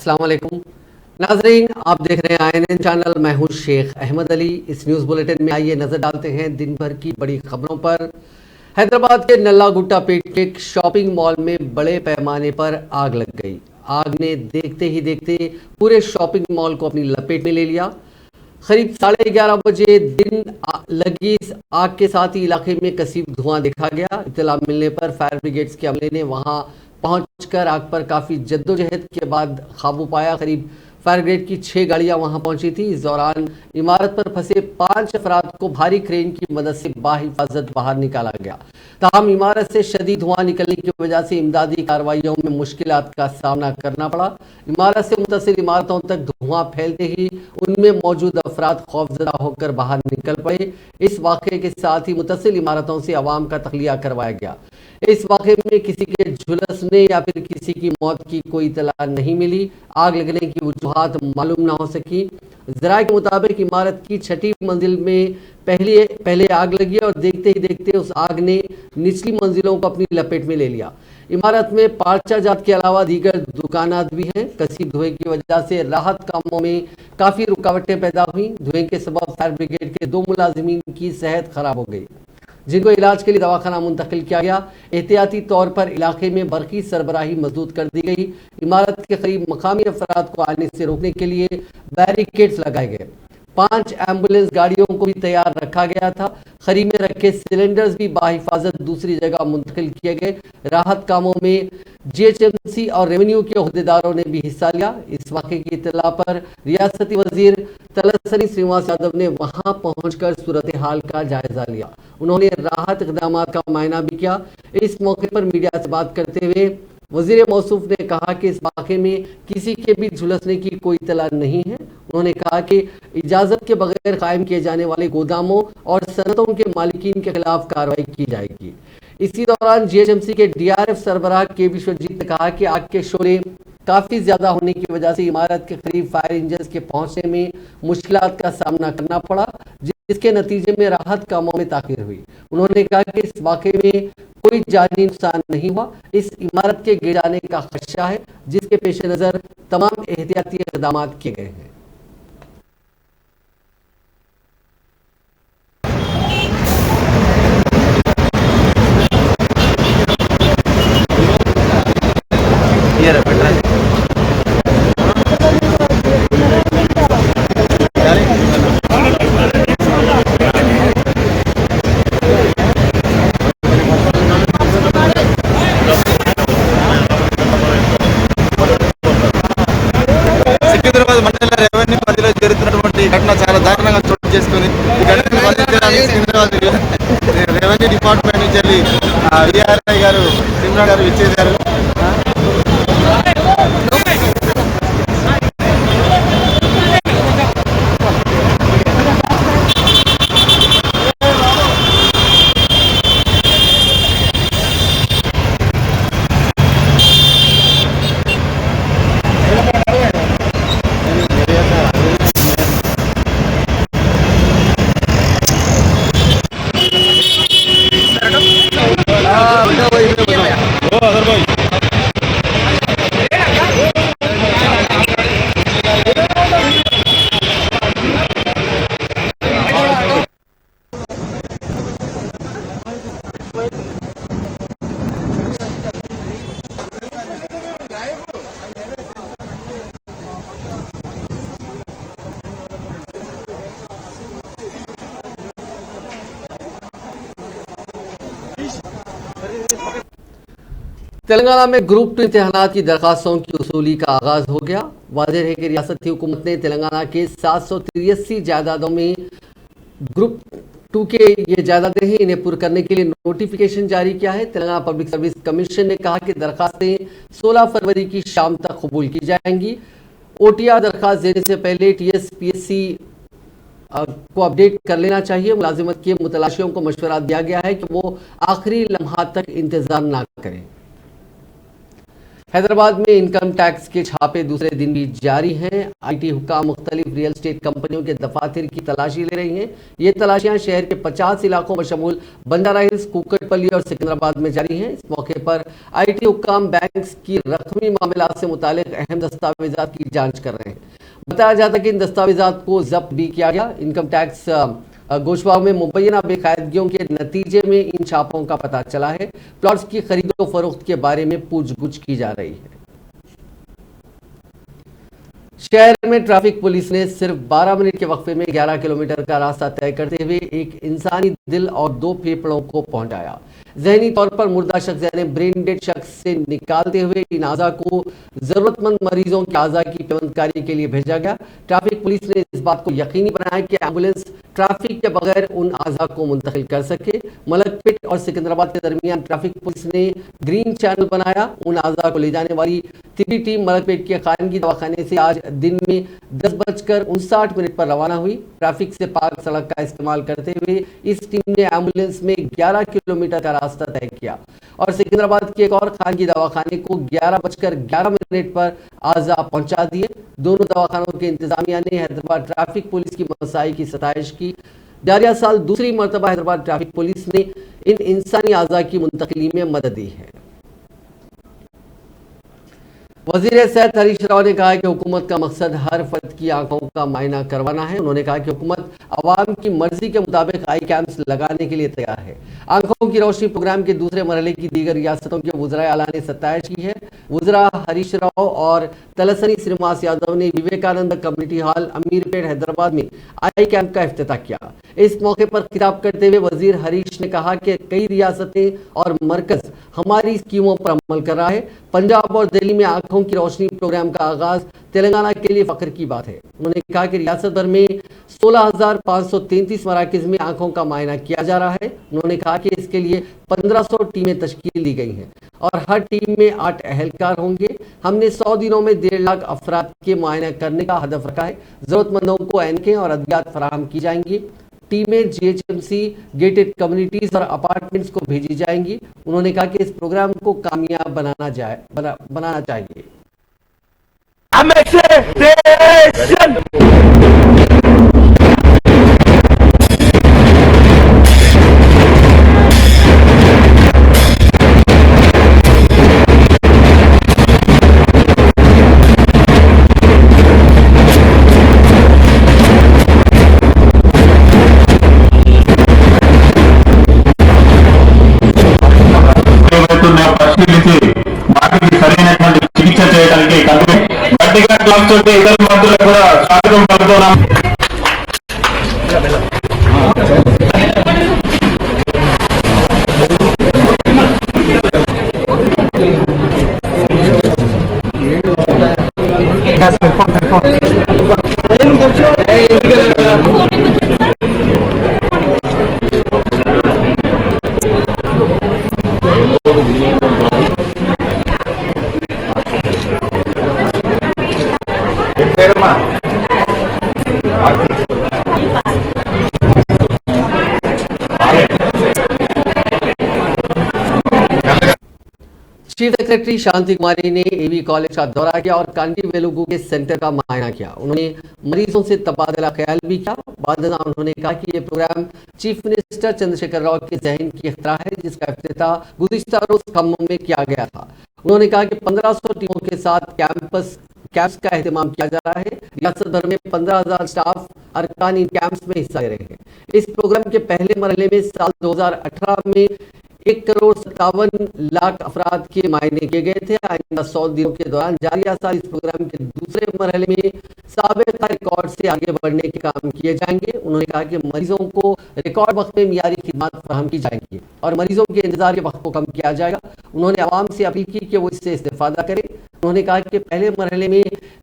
अस्सलाम वालेकुम नाजरीन, आप देख रहे हैं INN चैनल। मैं हूं शेख अहमद अली। इस न्यूज़ बुलेटिन में आइए नजर डालते हैं दिन भर की बड़ी खबरों पर। हैदराबाद के नल्ला गुट्टा पेट के एक शॉपिंग मॉल में बड़े पैमाने पर आग लग गई। आग ने देखते ही देखते पूरे शॉपिंग मॉल को अपनी लपेट में ले लिया। करीब 11:30 बजे लगी इस आग के साथ ही इलाके में कसीब धुआं देखा गया। इत्तला मिलने पर फायर ब्रिगेड्स के अमले ने वहां पहुंचकर आग पर काफी जद्दोजहद के बाद काबू पाया। करीब फायर ब्रिगेड की 6 गाड़ियां वहां पहुंची थी। इस दौरान इमारत पर फंसे 5 अफराद को भारी क्रेन की मदद से बाहिफाजत बाहर निकाला गया। ताहम इमारत से शदीद धुआं निकलने की वजह से इमदादी कार्रवाइयों में मुश्किलात का सामना करना पड़ा। इमारत से मुतसिल इमारतों तक धुआं फैलते ही उनमें मौजूद अफराद खौफजदा होकर बाहर निकल पड़े। इस वाक़े के साथ ही मुतसिल इमारतों से अवाम का तखलिया करवाया गया। इस वाक़े में किसी के झुलसने या फिर किसी की मौत की कोई इतला नहीं मिली। आग लगने की वजूहात मालूम ना हो सकी। ज़राए के मुताबिक इमारत की 6ठी मंजिल में पहले आग लगी और देखते ही देखते उस आग ने निचली मंजिलों को अपनी लपेट में ले लिया। इमारत में पार्चा जात के अलावा दीगर दुकानात भी हैं। कसीब धुएं की वजह से राहत कामों में काफ़ी रुकावटें पैदा हुई। धुएं के सबब फायर ब्रिगेड के 2 मुलाजिमीन की सेहत खराब हो गई, जिनको इलाज के लिए दवाखाना मुंतकिल किया गया। एहतियाती तौर पर इलाके में बरकी सरबराही मजबूत कर दी गई। इमारत के करीब मकामी अफराद को आने से रोकने के लिए बैरिकेड्स लगाए गए। 5 एम्बुलेंस गाड़ियों को भी तैयार रखा गया था। खरी में रखे सिलेंडर्स भी बाहिफाजत दूसरी जगह मुंतकिल किए गए। राहत कामों में GHMC और रेवेन्यू के अहदेदारों ने भी हिस्सा लिया। इस वाक़े की इत्तला पर रियासती वजीर तलसानी श्रीनिवास यादव ने वहां पहुंचकर सूरत हाल का जायजा लिया। उन्होंने राहत इक़दामात का मुआयना भी किया। इस मौके पर मीडिया से बात करते हुए वजीर मौसूफ ने कहा कि इस वाक़े में किसी के भी झुलसने की कोई इत्तला नहीं है। उन्होंने कहा कि इजाज़त के बगैर कायम किए जाने वाले गोदामों और सनतों के मालिकीन के खिलाफ कार्रवाई की जाएगी। इसी दौरान GHMC के DRF सरबराह के विश्वजीत ने कहा कि आग के शोले काफ़ी ज़्यादा होने की वजह से इमारत के करीब फायर इंजन के पहुंचने में मुश्किलात का सामना करना पड़ा, जिसके नतीजे में राहत कामों में ताख़ीर हुई। उन्होंने कहा कि इस वाक़े में कोई जानी नुकसान नहीं हुआ। इस इमारत के गिर जाने का खदशा है, जिसके पेश नज़र तमाम एहतियाती इक़दाम किए गए हैं। రెవెన్యూ పరిధిలో జరుగుతున్నటువంటి ఘటన చాలా దారుణంగా చోటు చేసుకుంది। ఈ ఘటనను బంధించడానికి సికింద్రాబాద్ రెవెన్యూ డిపార్ట్మెంట్ నుంచి వెళ్ళి DRI గారు సిమ్రా గారు ఇచ్చేశారు। तेलंगाना में ग्रुप 2 इम्तिहानात की दरखास्तों की वसूली का आगाज हो गया। वाज़ेह है कि रियासती हुकूमत ने तेलंगाना के 783 जायदादों में ग्रुप 2 के ये जायदादें हैं, इन्हें पूरा करने के लिए नोटिफिकेशन जारी किया है। तेलंगाना पब्लिक सर्विस कमीशन ने कहा कि दरखास्तें 16 फरवरी की शाम तक कबूल की जाएंगी। OTR दरखास्त देने से पहले TSPSC को अपडेट कर लेना चाहिए। मुलाजिमत के मुतलाशियों को मशवरा दिया गया है कि वो आखिरी लम्हा तक इंतजार ना करें। हैदराबाद में इनकम टैक्स के छापे दूसरे दिन भी जारी हैं। आईटी हुक्काम मुख्तलिफ रियल एस्टेट कंपनियों के दफातर की तलाशी ले रही हैं। ये तलाशियां शहर के 50 इलाकों बशमूल बंजारा हिल्स, कुकटपल्ली और सिकंदराबाद में जारी हैं। इस मौके पर आईटी हुक्काम बैंक्स की रकमी मामलात से मुतालिक अहम दस्तावेजात की जांच कर रहे हैं। बताया जाता है कि इन दस्तावेजात को जब्त भी किया गया। इनकम टैक्स गोशवाग में मुबैना बेकायदगियों के नतीजे में इन छापों का पता चला है। प्लॉट्स की खरीदो फरोख्त के बारे में पूछगछ की जा रही है। शहर में ट्रैफिक पुलिस ने सिर्फ 12 मिनट के वक्फे में 11 किलोमीटर का रास्ता तय करते हुए एक इंसानी दिल और 2 फेफड़ों को पहुंचाया। जहनी तौर पर मुर्दा शख्स यानी ब्रेन डेड शख्स से निकालते हुए इन आज़ा को जरूरतमंद मरीजों की आज़ा की पेवंदकारी के लिए भेजा गया। ट्रैफिक पुलिस ने इस बात को यकीनी बनाया कि एम्बुलेंस ट्रैफिक के बगैर उन आज़ा को मुंतकिल कर सके। मलकपेट और सिकंदराबाद के दरमियान ट्रैफिक पुलिस ने ग्रीन चैनल बनाया। उन आज़ा को ले जाने वाली तिबी टीम मलकपेट के खानगी दवाखाने से आज दिन में 10:59 पर रवाना हुई। ट्रैफिक से पाक सड़क का इस्तेमाल करते हुए इस टीम ने एम्बुलेंस में 11 किलोमीटर का रास्ता तय किया और सिकंदराबाद के एक और खानगी दवाखाने को 11:11 पर आज़ा पहुंचा दिए। दोनों दवाखानों के इंतजामिया ने हैदराबाद ट्रैफिक पुलिस की मसाई की सताइश की। जारिया साल दूसरी मरतबा हैदराबाद ट्रैफिक पुलिस ने इन इंसानी आज़ा की मुंतकिली में मदद दी है। वज़ीर सेहत हरीश राव ने कहा कि हुकूमत का मकसद हर फर्द की आंखों का मुआयना करवाना है। उन्होंने कहा कि हुकूमत अवाम की मर्जी के मुताबिक आई कैंप्स लगाने के लिए तैयार है। आंखों की रोशनी प्रोग्राम के दूसरे मरहले की दीगर रियासतों के वज़राए आला ने सत्ताइश की है। वज़रा हरीश राव और तलसनी श्रीनिवास यादव ने विवेकानंद कम्युनिटी हॉल अमीरपेट हैदराबाद में आई कैंप का इफ्तिताह किया। इस मौके पर खिताब करते हुए वज़ीर हरीश ने कहा कि कई रियासतें और मरकज हमारी स्कीमों पर अमल कर रहा है। पंजाब और दिल्ली में आंखों की रोशनी प्रोग्राम का आगाज तेलंगाना के लिए फख्र की बात है। उन्होंने कहा कि रियासत भर में 16,533 मराकज़ में आंखों का मुआयना किया जा रहा है। उन्होंने कहा कि इसके लिए 1500 टीमें तश्कील दी गई हैं और हर टीम में 8 अहलकार होंगे। हमने 100 दिनों में 1.5 लाख अफराद के मुआयना करने का हदफ रखा है। जरूरतमंदों को ऐनकें और अद्वियात फराहम की जाएंगी। टीमें GHMC, गेटेड कम्युनिटीज और अपार्टमेंट्स को भेजी जाएंगी। उन्होंने कहा कि इस प्रोग्राम को कामयाब बनाना चाहिए। వాటికి సరైనటువంటి చికిత్స చేయడానికి గట్టిగా క్లాస్ తోటి ఇతర మంత్రులకు కూడా స్వాగతం పలుకుతున్నాం. चीफ सेक्रेटरी शांति कुमारी ने एवी कॉलेज का दौरा किया और कांडी वेलुगु के सेंटर का मुआयना किया। उन्होंने मरीजों से तबादला ख्याल भी किया। बाद में उन्होंने कहा कि ये program chief minister Chandrashekar Rao के जहन की इख्तियार है, जिसका इफ्तिताह गुज़िश्ता रोज खम्मम में किया गया था। उन्होंने कहा कि 1500 टीमों के साथ कैंप्स का एहतमाम किया जा रहा है। रियासत भर में 15,000 स्टाफ अरकान इन कैंप्स में हिस्सा ले रहे हैं। इस प्रोग्राम के पहले मरहले में साल 2018 में 1,57,00,000 अफराद के मुआयने किए गए थे। आइंदा 100 दिनों के दौरान जारी साल इस प्रोग्राम के दूसरे मरहले में साबिक़ा रिकॉर्ड से आगे बढ़ने के काम किए जाएंगे। उन्होंने कहा कि मरीजों को रिकॉर्ड वक्त में मियारी खिदमत फराहम की जाएंगी और मरीजों के इंतजार के वक्त को कम किया जाएगा। उन्होंने आवाम से अपील की कि वो इससे इस्तेफादा करें। उन्होंने कहा कि पहले मरहले में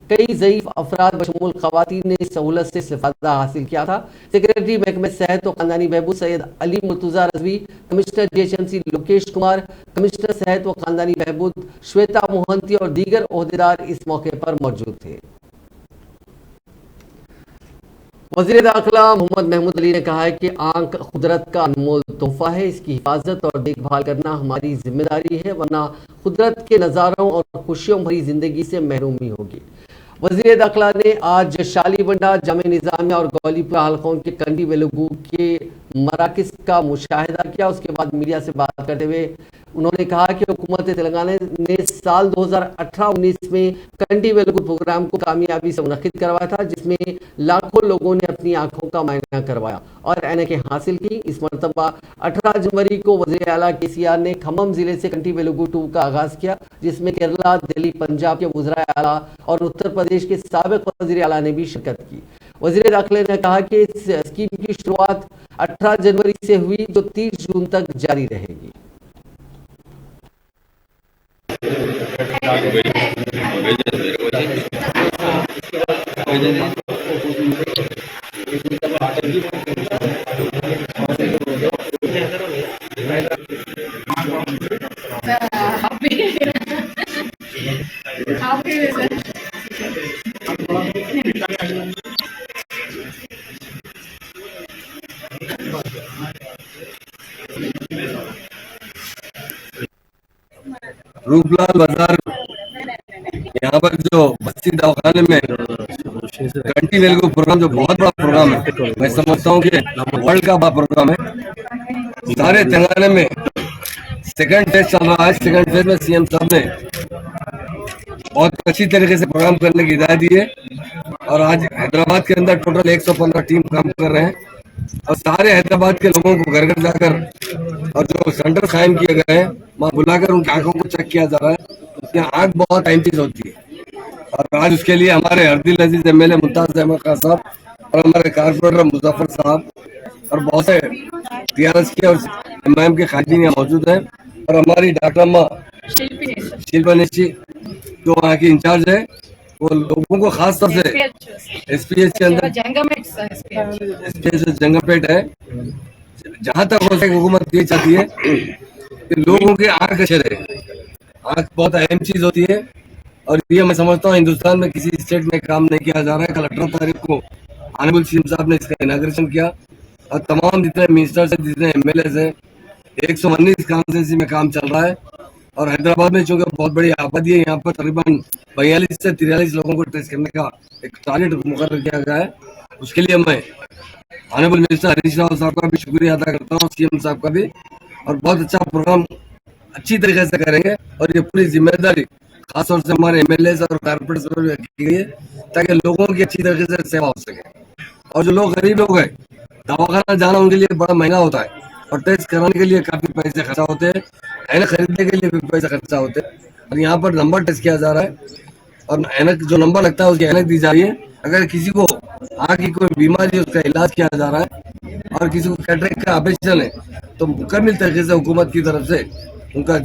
कई ज़ईफ अफराद बशमूल ख़वातीन ने इस सहूलत से इस्तेफादा हासिल किया था। सेक्रेटरी महकमे सेहत व ख़ानदानी बहबूद Syed Ali Murtaza Rizvi, commissioner GHMC Lokesh Kumar, commissioner सेहत व ख़ानदानी बहबूद श्वेता मोहंती और दीगर ओहदेदार इस मौके पर मौजूद थे। वज़ीर दाखिला मोहम्मद महमूद अली ने कहा है कि आंख कुदरत का अनमोल तोहफा है, इसकी हिफाजत और देखभाल करना हमारी जिम्मेदारी है, वरना कुदरत के नज़ारों और खुशियों भरी जिंदगी से महरूमी होगी। वज़ीर दाखिला ने आज शालीबंडा, जामे निज़ामिया और गौलीपुरा हलकों के कंडी वेलुगू के मराकज़ का मुशाहिदा किया। उसके बाद मीडिया से बात करते हुए उन्होंने कहा कि हुकूमत तेलंगाना ने साल 2018-19 में कंडी वेलुगू प्रोग्राम को कामयाबी से मुनक्किद करवाया था, जिसमें लाखों लोगों ने अपनी आंखों का मुआयना करवाया और ऐनकें हासिल की। इस मरतबा 18 जनवरी को वज़ीर आला KCR ने खम्मम जिले से कंडी वेलुगू 2 का आगाज किया, जिसमें केरला, दिल्ली, पंजाब के वज़ीर आला और उत्तर प्रदेश के साबिक वज़ीर आला ने भी शिरकत की। वज़ीर दाखिला ने कहा कि इस स्कीम की शुरुआत 18 जनवरी से हुई, जो 30 जून तक जारी रहेगी। रूपलाल बाजार यहाँ पर जो बस्ती दवाखाने में कंटी वेलुगू प्रोग्राम जो बहुत बड़ा प्रोग्राम है, मैं समझता हूँ कि वर्ल्ड का बड़ा प्रोग्राम है। सारे तेलंगाना में सेकंड फेज चल रहा है। सेकंड फेज में CM साहब ने बहुत अच्छी तरीके से प्रोग्राम करने की हिदायत दी है और आज हैदराबाद के अंदर टोटल 115 टीम काम कर रहे हैं और सारे हैदराबाद के लोगों को घर घर जाकर और जो सेंटर कायम किए गए हैं वहाँ बुलाकर उनकी आंखों को चेक किया जा रहा है। यहाँ आंख बहुत अहम चीज होती है और आज उसके लिए हमारे हरदिल अजीज MLA मुमताज अहमद खान साहब और हमारे कारपोरेटर मुजफ्फर साहब और बहुत से TRS के और MIM के खातिन यहाँ मौजूद हैं और हमारी डॉक्टर अम्मा शिल्पा निश्ची जो वहाँ की इंचार्ज है, वो लोगों को खास तौर से SPH के अंदर SPH जंगमपेट है, जहाँ तक हो सके हुकूमत ये चाहती है कि लोगों के आंख अच्छे रहे। आंख बहुत अहम चीज होती है और ये मैं समझता हूँ हिंदुस्तान में किसी स्टेट में काम नहीं किया जा रहा है। कल 18 तारीख को ऑनरेबल CM साहब ने इसका इनाग्रेशन किया और तमाम जितने मिनिस्टर्स है, जितने MLAs है, 119 कॉन्स्टिट्यूंसी में काम चल रहा है और हैदराबाद में चूंकि बहुत बड़ी आबादी है, यहाँ पर तकरीबन 42 से 43 लोगों को टेस्ट करने का एक टारगेट मुकर्रर किया गया है। उसके लिए मैं ऑनरेबल मिनिस्टर हरीश राव साहब का भी शुक्रिया अदा करता हूँ, CM साहब का भी, और बहुत अच्छा प्रोग्राम अच्छी तरीके से करेंगे और ये पूरी जिम्मेदारी खासतौर से हमारे MLAs और कारपोरेट्स पर की गई है ताकि लोगों की अच्छी तरीके से सेवा हो सके। और जो लोग गरीब लोग हैं, दवाखाना जाना उनके लिए बड़ा महंगा होता है और टेस्ट कराने के लिए काफी पैसे खर्चा होते हैं, ऐनक खरीदने के लिए भी पैसा खर्चा होते हैं और यहाँ पर नंबर टेस्ट किया जा रहा है और ऐनक जो नंबर लगता है उसकी ऐनक दी जा रही है। अगर किसी को आँख की कोई बीमारी है उसका इलाज किया जा रहा है और किसी को कैटरेक्ट का ऑपरेशन है तो मुकम्मल तरीके से हुकूमत की तरफ से उनका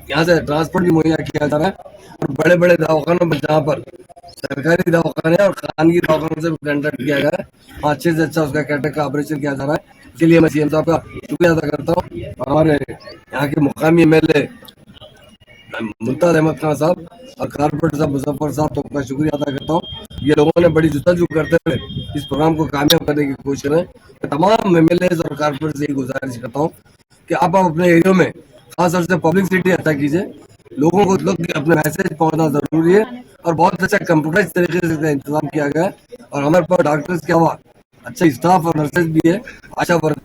यहाँ से ट्रांसपोर्ट भी मुहैया किया जा रहा है और बड़े बड़े दवाखानों में जहाँ पर सरकारी दवाखाने और खानगी दवाखानों से कॉन्ट्रैक्ट किया गया है वहाँ अच्छे से अच्छा उसका कैटरेक्ट का ऑपरेशन किया जा रहा है। इसके लिए मैं CM साहब का शुक्रिया अदा करता हूँ और हमारे यहाँ के मुकामी MLA मुमताज अहमद खान साहब और कारपोरेटर साहब मुजफ्फर साहब तो उनका शुक्रिया अदा करता हूँ। ये लोगों ने बड़ी जुताजू करते हुए इस प्रोग्राम को कामयाब करने की कोशिश करें। मैं तमाम MLAs और कारपोरेटर से यही गुजारिश करता हूँ कि आप अपने एरिया में खासतौर से पब्लिसिटी अच्छा कीजिए, लोगों को अपने मैसेज पहुंचना जरूरी है और बहुत अच्छा कंप्यूटराइज तरीके से इसका इंतजाम किया गया है और हमारे पास डॉक्टर्स के अलावा अच्छा स्टाफ और नर्सेज भी है, आशा वर्क।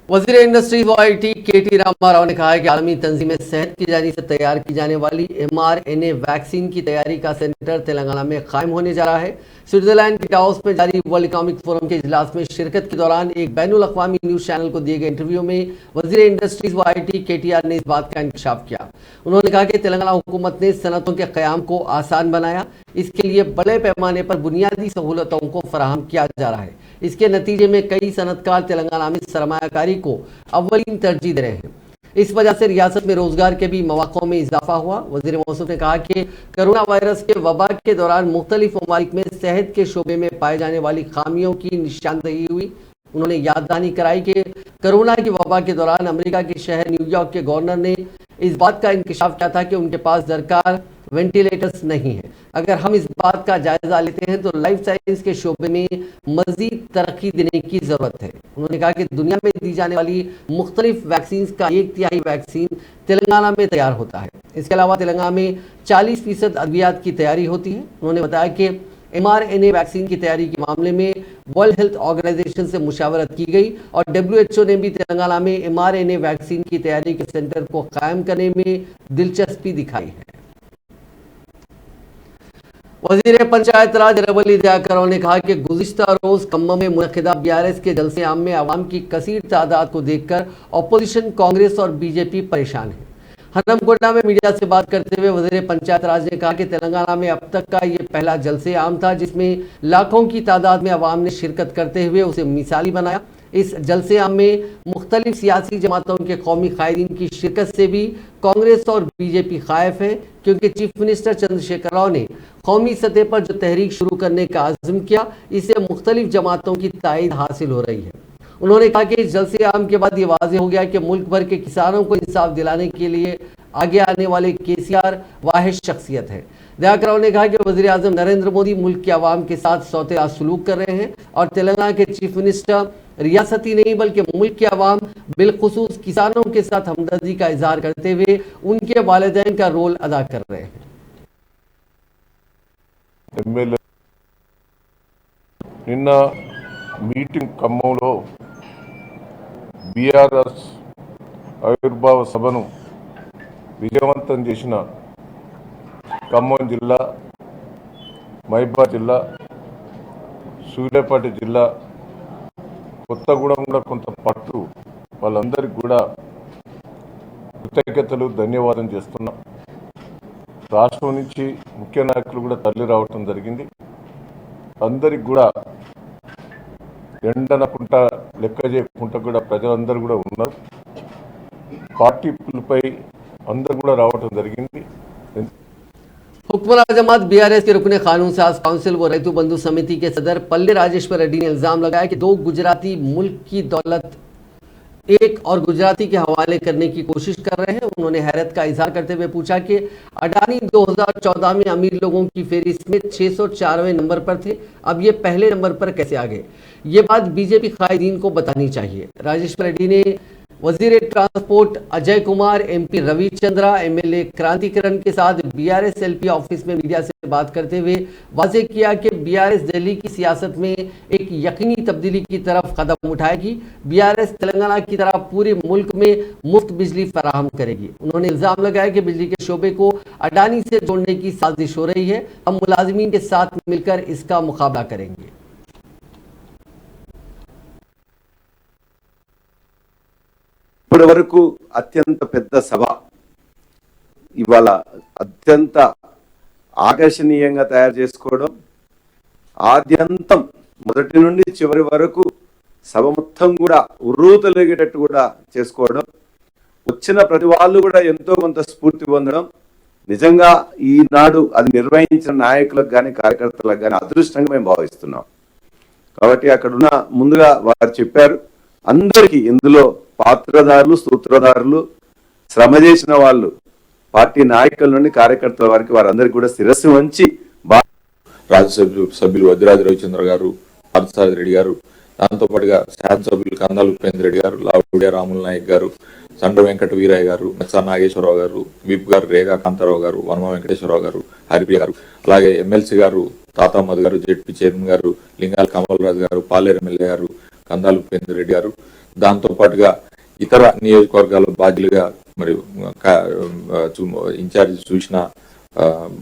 वज़ीर इंडस्ट्रीज व IT KT रामाराव ने कहा है कि आलमी तंजीम सेहत की जानिब से तैयार की जाने वाली mRNA वैक्सीन की तैयारी का सेंटर तेलंगाना में कायम होने जा रहा है। स्विट्जरलैंड के डावोस में जारी वर्ल्ड इकोनॉमिक फोरम के इजलास में शिरकत के दौरान एक बैनुल अक़वामी न्यूज़ चैनल को दिए गए इंटरव्यू में वज़ीर इंडस्ट्रीज व IT KTR ने इस बात का इंकशाफ किया। उन्होंने कहा कि तेलंगाना हुकूमत ने सनतों के क़याम को आसान बनाया, इसके लिए बड़े पैमाने पर बुनियादी सहूलतों को फराहम किया जा रहा है। इसके नतीजे में कई सनतकार तेलंगाना में सरमायाकारी को अव्वलीन तरजीह दे रहे हैं। इस वजह से रियासत में रोजगार के भी मौक़ों में इजाफा हुआ। वज़ीर मौसूफ ने कहा कि कोरोना वायरस के वबा के दौरान मुख्तलिफ ममालिक में सेहत के शोबे में पाए जाने वाली खामियों की निशानदही हुई। उन्होंने याद दहानी कराई कि कोरोना की वबा के दौरान अमेरिका के शहर न्यूयॉर्क के गवर्नर ने इस बात का इंकशाफ किया था कि उनके पास दरकार वेंटिलेटर्स नहीं है। अगर हम इस बात का जायजा लेते हैं तो लाइफ साइंस के शोबे में मजीद तरक्की देने की जरूरत है। उन्होंने कहा कि दुनिया में दी जाने वाली मुख्तलिफ वैक्सीन का 1/3 वैक्सीन तेलंगाना में तैयार होता है। इसके अलावा तेलंगाना में 40% अद्वियात की तैयारी होती है। उन्होंने बताया कि mRNA वैक्सीन की तैयारी के मामले में वर्ल्ड हेल्थ ऑर्गेनाइजेशन से मुशावरत की गई और WHO ने भी तेलंगाना में mRNA वैक्सीन की तैयारी के सेंटर को कायम करने में दिलचस्पी दिखाई है। वजीर पंचायत राज रवली दयाकरण ने कहा कि गुज़िश्ता रोज कम्म में मुनक़िदा BRS के जलसे आम में आवाम की कसीर तादाद को देखकर अपोजिशन कांग्रेस और बीजेपी परेशान है। हनमकोंडा में मीडिया से बात करते हुए वजीर पंचायत राज ने कहा कि तेलंगाना में अब तक का ये पहला जलसे आम था जिसमें लाखों की तादाद में आवाम ने शिरकत करते हुए उसे मिसाली बनाया। इस जलसे आम में मुख्तलिफ सियासी जमातों के कौमी कायदीन की शिरकत से भी कांग्रेस और बीजेपी खायफ है, क्योंकि चीफ मिनिस्टर चंद्रशेखर राव ने कौमी सतह पर जो तहरीक शुरू करने का आज़म किया, इससे मुख्तलिफ जमातों की तायद हासिल हो रही है। उन्होंने कहा कि इस जलसे आम के बाद ये वाज़ेह हो गया कि मुल्क भर के किसानों को इंसाफ दिलाने के लिए आगे आने वाले KCR वाहिद शख्सियत है। दयाकरण ने कहा कि वज़ीर आज़म नरेंद्र मोदी मुल्क के अवाम के साथ सौतेला सलूक कर रहे हैं और तेलंगाना के चीफ मिनिस्टर रियासती नहीं बल्कि मुल्क के अवाम बिलखुसूस किसानों के साथ हमदर्दी का इजहार करते हुए उनके वालिदैन का रोल अदा कर रहे हैं। ఎమ్మెల్యే నిన్న మీటింగ్ ఖమ్మంలో బీఆర్ఎస్ ఆవిర్భావ సభను విజయవంతం చేసిన ఖమ్మం జిల్లా, మహబూబాబాద్ జిల్లా, సూర్యాపేట జిల్లా, కొత్తగూడెం కూడా కొంత పట్టు వాళ్ళందరికీ కూడా కృతజ్ఞతలు, ధన్యవాదం చేస్తున్నాం. రాష్ట్రం నుంచి ముఖ్య నాయకులు కూడా తరలి రావటం జరిగింది. అందరికి కూడా ఎండనకుంటా లెక్క చేయకుండా కూడా ప్రజలందరూ కూడా ఉన్నారు. పార్టీ పిలుపై అందరూ కూడా రావటం జరిగింది. हुक्मरान जमात BRS के रुकने कानून साज काउंसिल व रैतु बंधु समिति के सदर पल्ले राजेश्वर रेड्डी ने इल्जाम लगाया कि 2 गुजराती मुल्क की दौलत एक और गुजराती के हवाले करने की कोशिश कर रहे हैं। उन्होंने हैरत का इजहार करते हुए पूछा कि अडानी 2014 में अमीर लोगों की फेहरिस्त में 604वें नंबर पर थे, अब ये पहले नंबर पर कैसे आ गए? ये बात बीजेपी कायदीन को बतानी चाहिए। राजेश्वर रेड्डी ने वजीर transport Ajay Kumar, MP रविचंद्रा, MLA क्रांतिकरण के साथ BRS LP ऑफिस में मीडिया से बात करते हुए वाजे किया कि BRS दिल्ली की सियासत में एक यकीनी तब्दीली की तरफ कदम उठाएगी। BRS तेलंगाना की तरह पूरे मुल्क में मुफ्त बिजली फराहम करेगी। उन्होंने इल्जाम लगाया कि बिजली के शोबे को अडानी से जोड़ने की साजिश हो रही है। हम मुलाजिमीन के साथ मिलकर इसका मुकाबला करेंगे। ఇప్పటి వరకు అత్యంత పెద్ద సభ ఇవాళ అత్యంత ఆకర్షణీయంగా తయారు చేసుకోవడం, ఆద్యంతం మొదటి నుండి చివరి వరకు సభ మొత్తం కూడా ఉర్రూతలేగేటట్టు కూడా చేసుకోవడం, వచ్చిన ప్రతి వాళ్ళు కూడా ఎంతో కొంత స్ఫూర్తి పొందడం నిజంగా ఈనాడు అది నిర్వహించిన నాయకులకు కానీ కార్యకర్తలకు కానీ అదృష్టంగా మేము భావిస్తున్నాం. కాబట్టి అక్కడున్న ముందుగా వారు చెప్పారు, అందరికీ ఇందులో పాత్రదారులు, సూత్రధారులు, శ్రమ చేసిన వాళ్ళు, పార్టీ నాయకుల నుండి కార్యకర్తల వారికి వారందరికీ కూడా శిరస్సు వంచి రాజ్యసభ సభ్యులు వద్దిరాజు రవిచంద్ర గారు, పార్థసారథి రెడ్డి గారు, దాంతో పాటుగా శాసనసభ్యులు కందాల ఉపేంద్ర రెడ్డి గారు, లావుడియా రాముల నాయక్ గారు, సండ వెంకట వీరయ్య గారు, మెచ్చా నాగేశ్వరరావు గారు, విప్ గారు, రేగా కాంతారావు గారు, వర్మ వెంకటేశ్వరరావు గారు, హరిప్రియ గారు, అలాగే MLC గారు తాతా మధు గారు, జెడ్పీ చైర్మన్ గారు, లింగాల కమలరాజు గారు, పాలేరు ఎమ్మెల్యే గారు, కందాల ఉపేంద్ర రెడ్డి గారు, దాంతో పాటుగా ఇతర నియోజకవర్గాల బాధ్యులుగా మరి ఇన్ఛార్జి చూసిన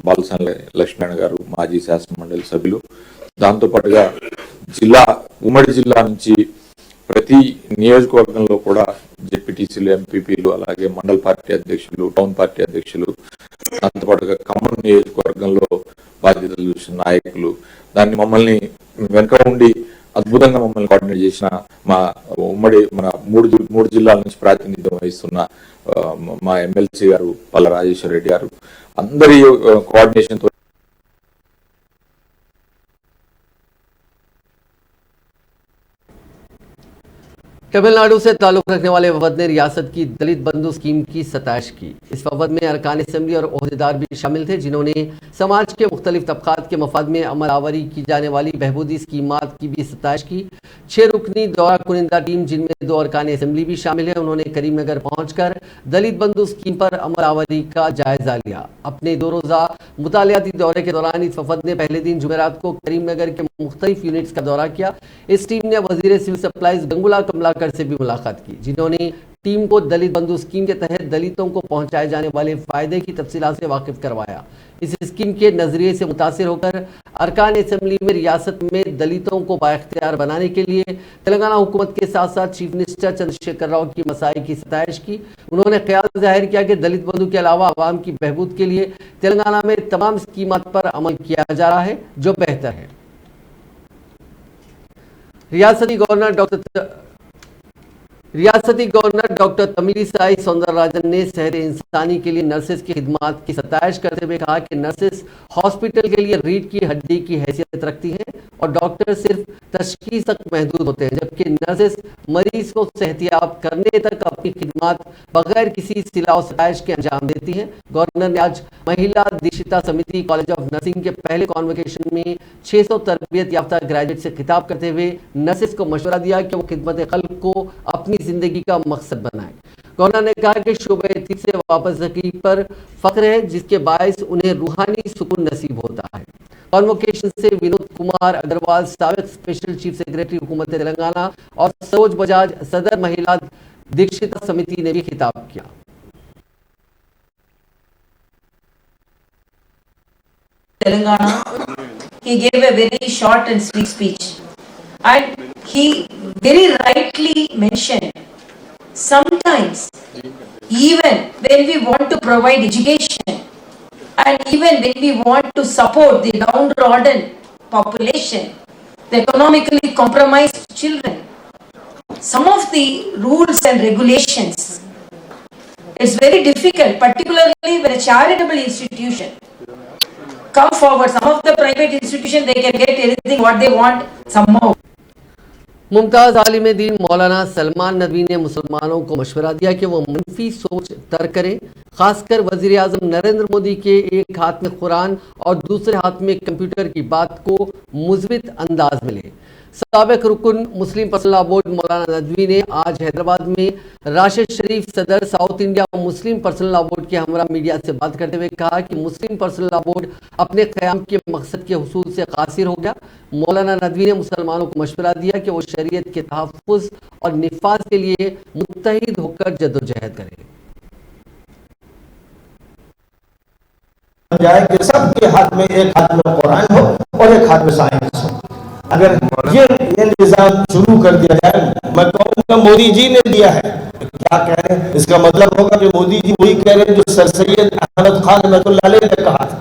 బాలసాని లక్ష్మణ్ గారు, మాజీ శాసన మండలి సభ్యులు, దాంతో పాటుగా ఉమ్మడి జిల్లా నుంచి ప్రతి నియోజకవర్గంలో కూడా జెడ్పీటీసీలు, ఎంపీపీలు, అలాగే మండల పార్టీ అధ్యక్షులు, టౌన్ పార్టీ అధ్యక్షులు, దాంతో పాటుగా ఖమ్మం నియోజకవర్గంలో బాధ్యతలు చూసిన నాయకులు, దాన్ని మమ్మల్ని వెనుక ఉండి అద్భుతంగా మమ్మల్ని కోఆర్డినేట్ చేసిన మన మూడు జిల్లాల నుంచి ప్రాతినిధ్యం వహిస్తున్న మా MLC గారు పల్ల రాజేశ్వర రెడ్డి గారు, అందరి కోఆర్డినేషన్ తో तमिलनाडु से ताल्लुक रखने वाले वफद ने रियासत की दलित बंधु स्कीम की सताइश की। इस वफद में अरकान असेंबली और ओहदेदार भी शामिल थे, जिन्होंने समाज के मुख्तलिफ तबकात के मफाद में अमल आवरी की जाने वाली बहबूदी स्कीमात की भी सताइश की। 6 रुकनी दौरा कुनिंदा टीम, जिनमें 2 अरकान असेंबली भी शामिल है, उन्होंने करीमनगर पहुंचकर दलित बंधु स्कीम पर अमल आवरी का जायजा लिया। अपने 2 रोज़ा मुतालियाती दौरे के दौरान इस वफद ने पहले दिन जुमेरात को करीमनगर के मुख्तलिफ यूनिट्स का दौरा किया। इस टीम ने वजीर सिविल सप्लाईज गंगुला कमलाकर से भी मुलाकात की, जिन्होंने टीम को दलित बंधु स्कीम के तहत दलितों को पहुंचाए जाने वाले फायदे की तफसीलात से वाकिफ करवाया। इस स्कीम के नजरिए से मुतासिर होकर अरकान असेंबली में रियासत में दलितों को बाइख्तियार बनाने के लिए तेलंगाना हुकूमत के साथ साथ चीफ मिनिस्टर चंद्रशेखर राव की मसाई की सताइश की। उन्होंने ख्याल जाहिर किया कि दलित बंधु के अलावा आवाम की बहबूद के लिए तेलंगाना में तमाम स्कीमात पर अमल किया जा रहा है, जो बेहतर है। रियासती गवर्नर डॉक्टर तमिलिसाई सौंदरराजन ने सेहत इंसानी के लिए नर्सेज की खिदमात की सताइश करते हुए कहा कि नर्सेज हॉस्पिटल के लिए रीढ़ की हड्डी की हैसियत रखती हैं और डॉक्टर सिर्फ तशखीस तक महदूद होते हैं, जबकि नर्सेज मरीज को सेहतियाब करने तक अपनी खिदमात बगैर किसी सिला और सताइश के अंजाम देती हैं। गवर्नर ने आज महिला दीक्षिता समिति कॉलेज ऑफ नर्सिंग के पहले कॉन्वोकेशन में 600 तरबियत याफ्ता ग्रेजुएट से खिताब करते हुए नर्सेज को मशवरा दिया कि वो खिदमत खल्क को अपनी जिंदगी का मकसद बनाए। गवर्नर ने कहा कि शोबे इतिक से वापसगी पर फख्र है, जिसके बायस उन्हें रूहानी सुकून नसीब होता है। कॉन्वोकेशन से विनोद कुमार अग्रवाल, साबिक स्पेशल चीफ सेक्रेटरी हुकूमत तेलंगाना, और सरोज बजाज, सदर महिला दीक्षिता समिति ने भी खिताब किया। Telangana, he gave a very short and sweet speech, and he very rightly mentioned, sometimes even when we want to provide education and even when we want to support the downtrodden population, the economically compromised children, some of the rules and regulations, it's very difficult, particularly when a charitable institution come forward. Some of the private institutions, they can get anything what they want somehow. Mumtaz आलिम दीन मौलाना सलमान नदवी ने मुसलमानों को मशवरा दिया कि वो मनफी सोच तर्क करें, खासकर वज़ीर आज़म नरेंद्र मोदी के एक हाथ में कुरान और दूसरे हाथ में कंप्यूटर की बात को मुस्बित अंदाज में ले। साबिक रुकन मुस्लिम पर्सनल लॉ बोर्ड मौलाना नदवी ने आज हैदराबाद में राशिद शरीफ सदर south India Muslim personal law board के हमरा मीडिया से बात करते हुए कहा कि मुस्लिम पर्सनल लॉ बोर्ड अपने क़याम के मकसद के हुसूल से कासिर हो गया। मौलाना नदवी ने मुसलमानों को मशवरा दिया कि वो शरीयत के तहफ़्फ़ुज़ और निफाज के लिए मुत्तहिद होकर जद्दोजहद करें। जाए कि सबके हाथ में एक हाथ में कुरान हो और एक हाथ में साइंस हो। अगर ये निजाम शुरू कर दिया जाए, मैं कहूँगा मोदी जी ने दिया है, क्या कह रहे हैं, इसका मतलब होगा कि मोदी जी वही कह रहे हैं जो सर सैयद अहमद खान रहमतुल्लाह अलैह ने कहा था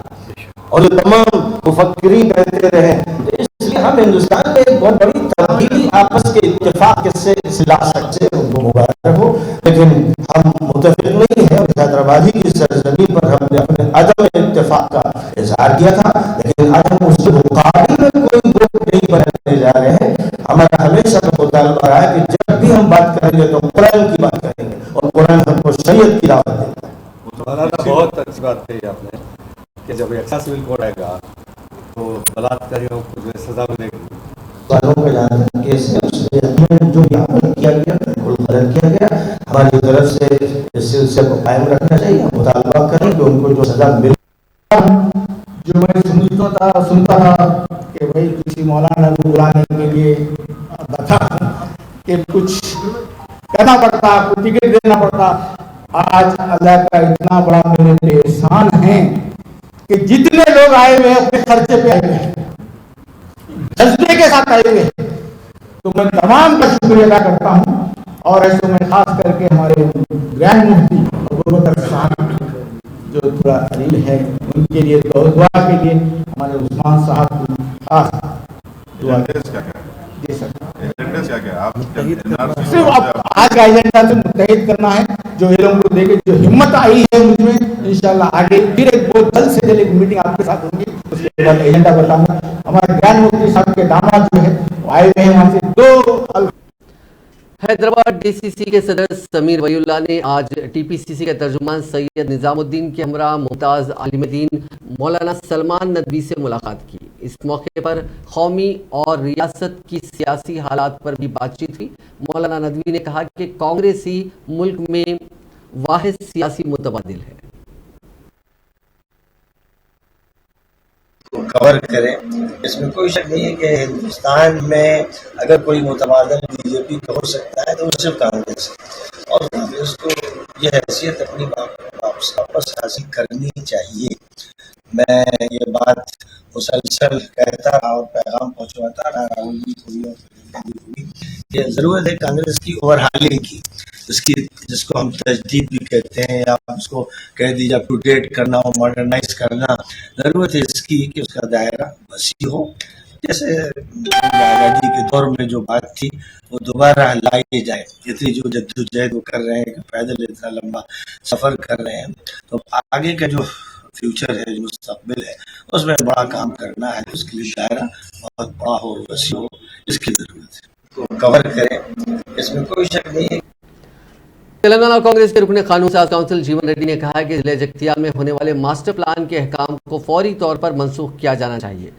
और जो तमाम मुफक्किरीन कहते रहे। इसलिए हम हिंदुस्तान में एक बहुत बड़ी तब्दीली आपस के इत्तेफाक से ला सकते हैं, उनको मुबारक हो, लेकिन हम मुतफिक नहीं है। हैदराबादी की सरजमीन पर हमने अपने अदम इत्तेफाक का इजहार किया था, लेकिन आज हम उसके मुकाबले में कोई ग्रुप नहीं बनाने जा रहे हैं। हमारा हमेशा का मुतालबा रहा है कि जब भी हम बात करेंगे तो कुरान की बात करेंगे और कुरान हमको शरीयत की दावत देता है। बहुत अच्छी बात कही आपने कि जब अच्छा सिविल कोड आएगा तो बलात्कारियों को जो सजा मिलेगी। वालों का जहाँ केस है उसमें जो यहाँ पर किया गया बिल्कुल गलत किया गया। हमारी तरफ से इस सिलसिले को कायम रखना चाहिए, मुतालबा करें कि उनको जो सजा मिले। जो मैं सुनता था कि भाई किसी मौलाना को बुलाने के लिए बता कि कुछ करना पड़ता, कुछ टिकट देना पड़ता। आज अल्लाह का इतना बड़ा मेरे पे एहसान है कि जितने लोग आए हुए अपने खर्चे पे आए हुए, जज्बे के साथ आए हुए, तो मैं तमाम का शुक्रिया अदा करता हूँ। और ऐसे में खास करके हमारे ग्रैंड मुफ्ती अबूबकर साहब जो थोड़ा अलील है, उनके लिए दुआ के लिए हमारे उस्मान साहब की खास दुआ दे सकते। सिर्फ आज का एजेंडा से मुत्तहिद करना है, जो ये लोगों को देखे, जो हिम्मत आई है मुझमें, इंशाल्लाह आगे फिर एक बहुत जल्द से जल्द एक मीटिंग आपके साथ होगी, उसके बाद एजेंडा बताऊंगा। हमारे ग्रैंड मुफ्ती साहब के दामाद जो है आए हुए हैं वहां से 2 हैदराबाद डीसीसी के सदर समीर वलीउल्लाह ने आज टीपीसीसी के तर्जुमान सैयद निजामुद्दीन के हमरा मुमताज़ आलिमुद्दीन मौलाना सलमान नदवी से मुलाकात की। इस मौके पर कौमी और रियासत की सियासी हालात पर भी बातचीत हुई। मौलाना नदवी ने कहा कि कांग्रेस ही मुल्क में वाहिद सियासी मुतबादिल है। कवर करें, इसमें कोई शक नहीं है कि हिंदुस्तान में अगर कोई मुतबादल बीजेपी का हो सकता है तो वो सिर्फ कांग्रेस है, और कांग्रेस को ये हैसियत अपनी वापस हासिल करनी चाहिए। मैं ये बात मुसलसल कहता और पैगाम पहुंचवाता रहा राहुल जी को भी और कि जरूरत है कांग्रेस की ओवरहालिंग की, इसकी जिसको हम तजदीद भी कहते हैं या उसको कह दीजिए अपटूडेट करना हो, मॉडर्नाइज करना। जरूरत है इसकी कि उसका दायरा वसी हो, जैसे दादा जी के दौर में जो बात थी वो दोबारा लाई जाए। इतनी जो जद्दोजहद वो कर रहे हैं, पैदल इतना लंबा सफर कर रहे हैं, तो आगे का जो फ्यूचर है, जो मुस्तकबिल है, उसमें बड़ा काम करना है। उसके लिए दायरा बहुत बड़ा हो, वसी हो, इसकी जरूरत है। तो कवर करें, इसमें कोई शक नहीं है। तेलंगाना कांग्रेस के रुकने कानून साज काउंसिल जीवन रेड्डी ने कहा कि जिले जगतियाल में होने वाले मास्टर प्लान के अहकाम को फौरी तौर पर मनसूख किया जाना चाहिए।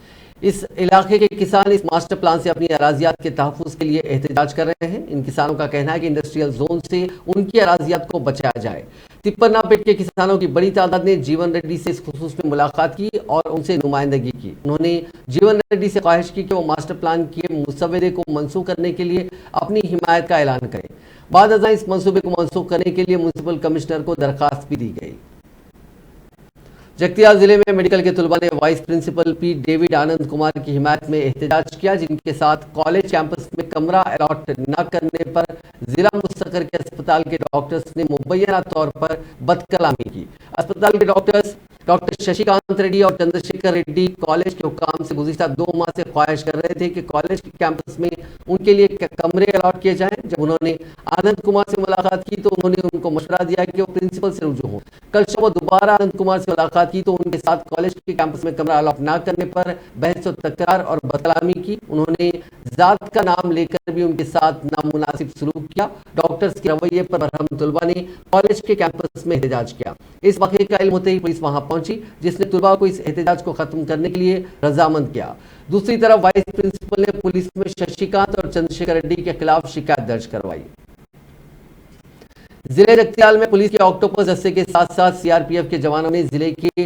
इस इलाके के किसान इस मास्टर प्लान से अपनी अराजियात के तहफ़्फ़ुज़ के लिए एहतजाज कर रहे हैं। इन किसानों का कहना है कि इंडस्ट्रियल जोन से उनकी अराजियात को बचाया जाए। तिप्परनापेट के किसानों की बड़ी तादाद ने जीवन रेड्डी से इस खुसूस में मुलाकात की और उनसे नुमाइंदगी की। उन्होंने जीवन रेड्डी से ख्वाहिश की कि वो मास्टर प्लान के मुसव्वदे को मनसूख करने के लिए अपनी हिमायत का ऐलान करें। बाद अज़ां इस मंसूबे को मनसूख करने के लिए म्यूनसिपल कमिश्नर को दरख्वास्त भी दी गई। जगतियाल जिले में मेडिकल के तलबा ने vice principal P David Anand Kumar की हिमायत में एहतजाज किया, जिनके साथ कॉलेज कैंपस में कमरा अलॉट न करने पर जिला मुस्तकर के अस्पताल के डॉक्टर्स ने मुबैना तौर पर बदकलामी की। अस्पताल के डॉक्टर्स डॉक्टर शशिकांत रेड्डी और चंद्रशेखर रेड्डी कॉलेज के हुक्काम से गुज़िश्ता 2 माह से ख्वाहिश कर रहे थे कि कॉलेज के कैंपस में उनके लिए कमरे अलॉट किए जाएं। जब उन्होंने आनंद कुमार से मुलाकात की तो उन्होंने उनको मशवरा दिया कि वो प्रिंसिपल से रुजू हों। कल सुबह दोबारा आनंद कुमार से मुलाकात की तो उनके साथ कॉलेज के कैंपस में कमरा अलॉट न करने पर बहस और तकरार और बदकलामी की। उन्होंने जात का नाम लेकर भी उनके साथ नामुनासिब सलूक किया। डॉक्टर्स के रवैये पर बरहम तलबा ने कॉलेज के कैंपस में एहतजाज किया। इस वाक़े का इल्म होते ही पुलिस वहां पहुंची, जिसने तलबा को इस एहतजाज को खत्म करने के लिए रजामंद किया। दूसरी तरफ वाइस प्रिंसिपल ने पुलिस में शशिकांत और चंद्रशेखर रेड्डी के खिलाफ शिकायत दर्ज करवाई। जिले जगतियाल में पुलिस के ऑक्टोपस दस्ते के साथ साथ सीआरपीएफ के जवानों ने जिले के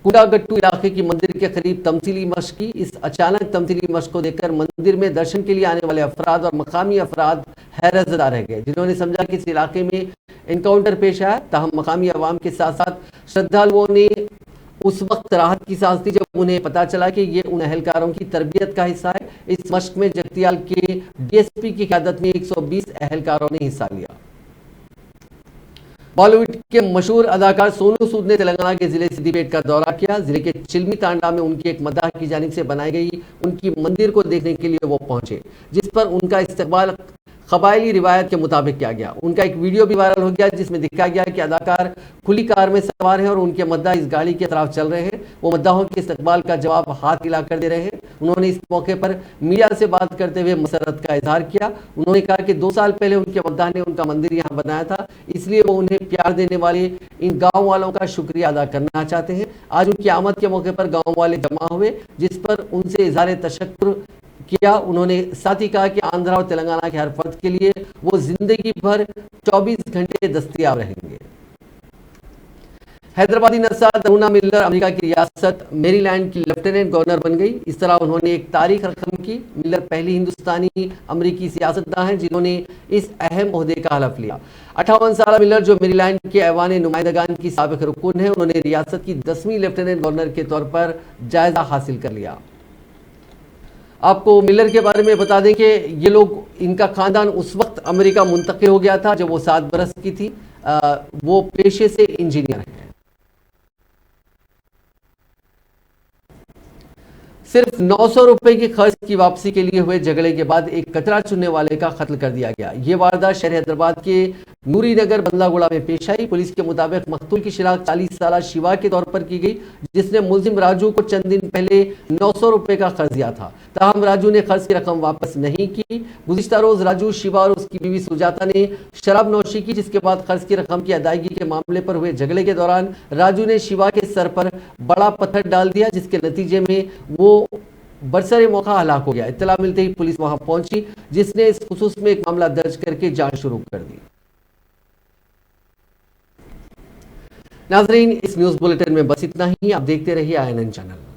कुडागट्टू इलाके की मंदिर के करीब तमसीली मशक की। इस अचानक तमसीली मशक को देखकर मंदिर में दर्शन के लिए आने वाले अफराद और मकामी अफराद हैरत ज़दा रह गए, जिन्होंने समझा कि इस इलाके में एनकाउंटर पेश आया। ताहम मकामी अवाम के साथ साथ श्रद्धालुओं ने उस वक्त राहत की सांस ली जब उन्हें पता चला कि ये उन अहलकारों की तरबियत का हिस्सा है। इस मशक में जगतियाल के डीएसपी की क़यादत में 120 अहलकारों ने हिस्सा लिया। बॉलीवुड के मशहूर अदाकार सोनू सूद ने तेलंगाना के जिले सिद्दीपेट का दौरा किया। जिले के चिल्मी तांडा में उनकी एक मदाह की जानिब से बनाई गई उनकी मंदिर को देखने के लिए वो पहुंचे, जिस पर उनका इस्तकबाल कबायली रिवायत के मुताबिक किया गया। उनका एक वीडियो भी वायरल हो गया, जिसमें दिखाया गया कि अदाकार खुली कार में सवार हैं और उनके मद्दाह इस गाड़ी के तरफ चल रहे हैं। वो मद्दाहों के इस्तकबाल का जवाब हाथ हिलाकर दे रहे हैं। उन्होंने इस मौके पर मीडिया से बात करते हुए मसरत का इजहार किया। उन्होंने कहा कि 2 साल पहले उनके मद्दाह ने उनका मंदिर यहाँ बनाया था, इसलिए वो उन्हें प्यार देने वाले इन गाँव वालों का शुक्रिया अदा करना चाहते हैं। आज उनकी आमद के मौके पर गाँव वाले जमा हुए, जिस पर उनसे इजहार तशक्कुर किया। उन्होंने साथ ही कहा कि आंध्रा और तेलंगाना के हर फर्द के लिए वो जिंदगी भर 24 घंटे दस्तयाब रहेंगे। हैदराबादी नस्ल तरुणा मिल्लर अमेरिका की रियासत मेरीलैंड की लेफ्टिनेंट गवर्नर बन गई। इस तरह उन्होंने एक तारीख रकम की। मिल्लर पहली हिंदुस्तानी अमेरिकी सियासतदान हैं जिन्होंने इस अहम ओहदे का हलफ लिया। 58 साल मिल्लर, जो मेरीलैंड के ऐवान नुमाइंदगान की साबिक रुकन है, उन्होंने रियासत की 10वीं लेफ्टिनेंट गवर्नर के तौर पर जायजा हासिल कर लिया। आपको मिलर के बारे में बता दें कि ये लोग, इनका खानदान उस वक्त अमेरिका मुंतकिल हो गया था जब वो 7 बरस की थी। वो पेशे से इंजीनियर हैं। सिर्फ 900 रुपए की खर्च की वापसी के लिए हुए झगड़े के बाद एक कचरा चुनने वाले का कत्ल कर दिया गया। ये वारदात शहर हैदराबाद के नूरी नगर बंदलागुड़ा में पेश आई। पुलिस के मुताबिक मकतूल की शिनाख्त 40 साल शिवा के तौर पर की गई, जिसने मुलजिम राजू को चंद दिन पहले 900 रुपए का कर्ज दिया था। ताहम राजू ने कर्ज की रकम वापस नहीं की। गुज़िश्ता रोज राजू, शिवा और उसकी बीवी सुजाता ने शराब नौशी की, जिसके बाद कर्ज की रकम की अदायगी के मामले पर हुए झगड़े के दौरान राजू ने शिवा के सर पर बड़ा पत्थर डाल दिया, जिसके नतीजे में वो बरसरे मौका हलाक हो गया। इत्तला मिलते ही पुलिस वहां पहुंची, जिसने इस खुसूस में एक मामला दर्ज करके जांच शुरू कर दी। नाजरीन, इस न्यूज बुलेटिन में बस इतना ही। आप देखते रहिए INN चैनल।